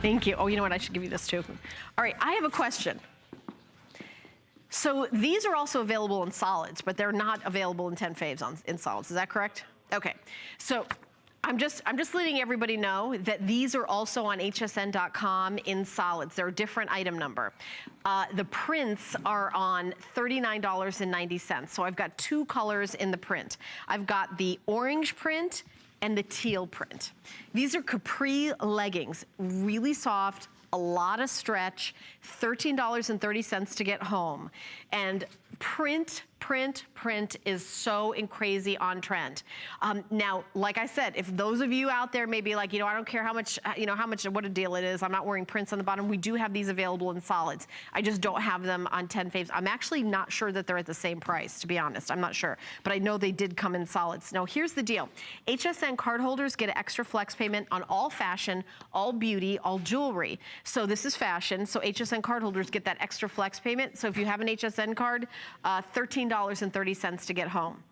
Thank you. Oh, you know what? I should give you this too. All right, I have a question. So these are also available in solids, but they're not available in 10 faves in solids. Is that correct? Okay. So I'm just letting everybody know that these are also on hsn.com in solids. They're a different item number. The prints are on $39.90. So I've got two colors in the print. I've got the orange print and the teal print. These are capri leggings, really soft, a lot of stretch, $13.30 to get home. And print is so crazy on trend. Now, like I said, if those of you out there may be like, I don't care how much, what a deal it is, I'm not wearing prints on the bottom, we do have these available in solids. I just don't have them on 10 faves. I'm actually not sure that they're at the same price, to be honest, I'm not sure. But I know they did come in solids. Now, here's the deal. HSN cardholders get an extra flex payment on all fashion, all beauty, all jewelry. So this is fashion, so HSN cardholders get that extra flex payment. So if you have an HSN card, $13.30 to get home.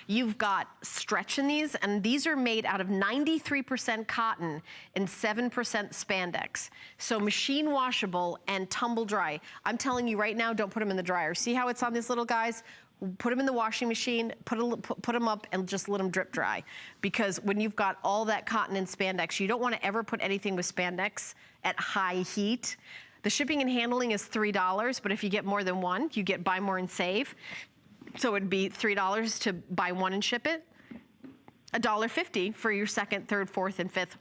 You've got stretch in these, and these are made out of 93% cotton and 7% spandex. So machine washable and tumble dry. I'm telling you right now, don't put them in the dryer. See how it's on these little guys? Put them in the washing machine, put them up and just let them drip dry. Because when you've got all that cotton and spandex, you don't want to ever put anything with spandex at high heat. The shipping and handling is $3, but if you get more than one, you get buy more and save. So it'd be $3 to buy one and ship it. $1.50 for your second, third, fourth, and fifth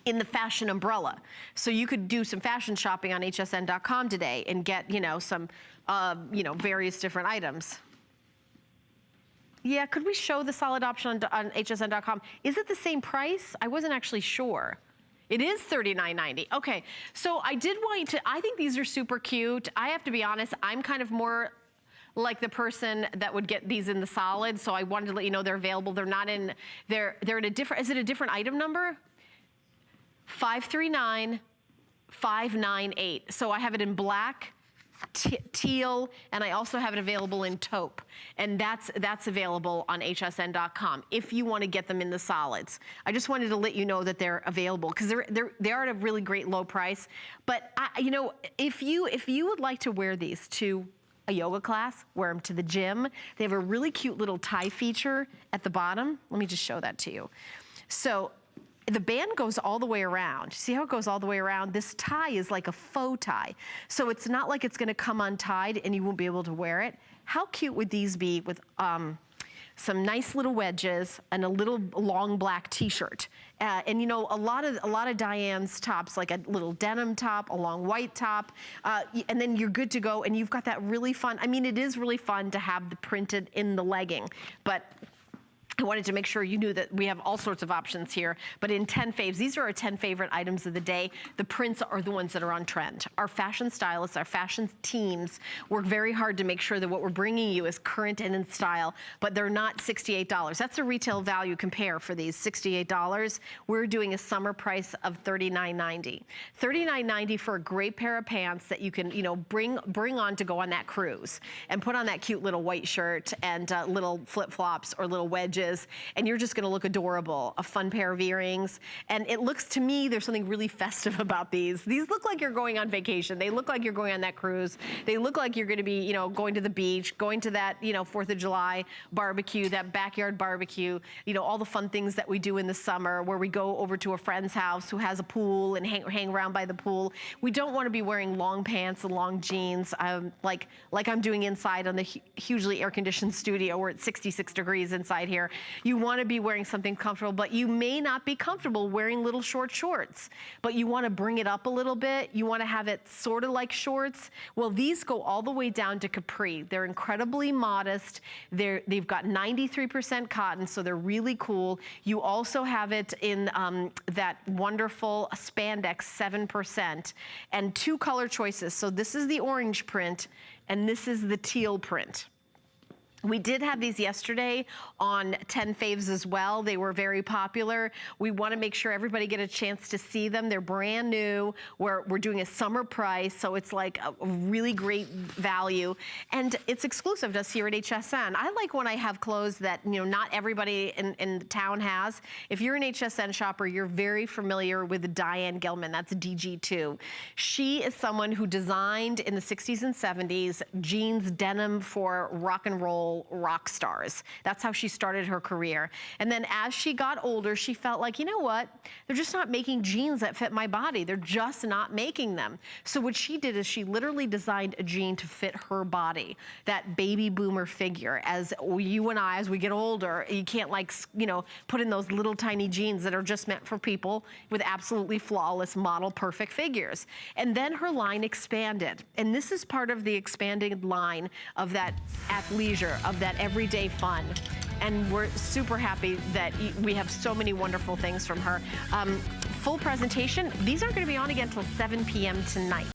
in the fashion umbrella. So you could do some fashion shopping on hsn.com today and get, some, various different items. Yeah, could we show the solid option on hsn.com? Is it the same price? I wasn't actually sure. It is $39.90. Okay, so I think these are super cute. I have to be honest, I'm kind of more like the person that would get these in the solid, so I wanted to let you know they're available. They're not in, they're at a different, is it a different item number? 539598. So I have it in black, teal, and I also have it available in taupe. And that's available on hsn.com if you want to get them in the solids. I just wanted to let you know that they're available because they are at a really great low price. But if you would like to wear these to a yoga class, wear them to the gym. They have a really cute little tie feature at the bottom. Let me just show that to you. So the band goes all the way around. See how it goes all the way around? This tie is like a faux tie. So it's not like it's gonna come untied and you won't be able to wear it. How cute would these be with some nice little wedges and a little long black t-shirt? And a lot of Diane's tops, like a little denim top, a long white top, and then you're good to go. And you've got that really fun, it is really fun to have the printed in the legging, but I wanted to make sure you knew that we have all sorts of options here, but in 10 faves, these are our 10 favorite items of the day. The prints are the ones that are on trend. Our fashion stylists, our fashion teams work very hard to make sure that what we're bringing you is current and in style, but they're not $68. That's a retail value compare for these, $68. We're doing a summer price of $39.90. $39.90 for a great pair of pants that you can, bring on to go on that cruise and put on that cute little white shirt and little flip-flops or little wedges, and you're just gonna look adorable. A fun pair of earrings. And it looks to me, there's something really festive about these. These look like you're going on vacation. They look like you're going on that cruise. They look like you're gonna be, going to the beach, going to that, 4th of July barbecue, that backyard barbecue, all the fun things that we do in the summer where we go over to a friend's house who has a pool and hang around by the pool. We don't wanna be wearing long pants and long jeans like I'm doing inside on the hugely air-conditioned studio. We're at 66 degrees inside here. You want to be wearing something comfortable, but you may not be comfortable wearing little short shorts, but you want to bring it up a little bit. You want to have it sort of like shorts. Well, these go all the way down to capri. They're incredibly modest. They've got 93% cotton, so they're really cool. You also have it in that wonderful spandex 7% and two color choices. So this is the orange print and this is the teal print. We did have these yesterday on 10 faves as well. They were very popular. We want to make sure everybody get a chance to see them. They're brand new. We're doing a summer price, so it's like a really great value. And it's exclusive to us here at HSN. I like when I have clothes that, you know, not everybody in town has. If you're an HSN shopper, you're very familiar with Diane Gilman. That's DG2. She is someone who designed in the 60s and 70s jeans denim for rock and roll rock stars. That's how she started her career. And then as she got older, she felt like, you know what? They're just not making jeans that fit my body. They're just not making them. So what she did is she literally designed a jean to fit her body, that baby boomer figure. As you and I, as we get older, you can't, like, you know, put in those little tiny jeans that are just meant for people with absolutely flawless model perfect figures. And then her line expanded. And this is part of the expanded line of that athleisure, of that everyday fun. And we're super happy that we have so many wonderful things from her. Full presentation, these aren't going to be on again until 7 p.m. tonight.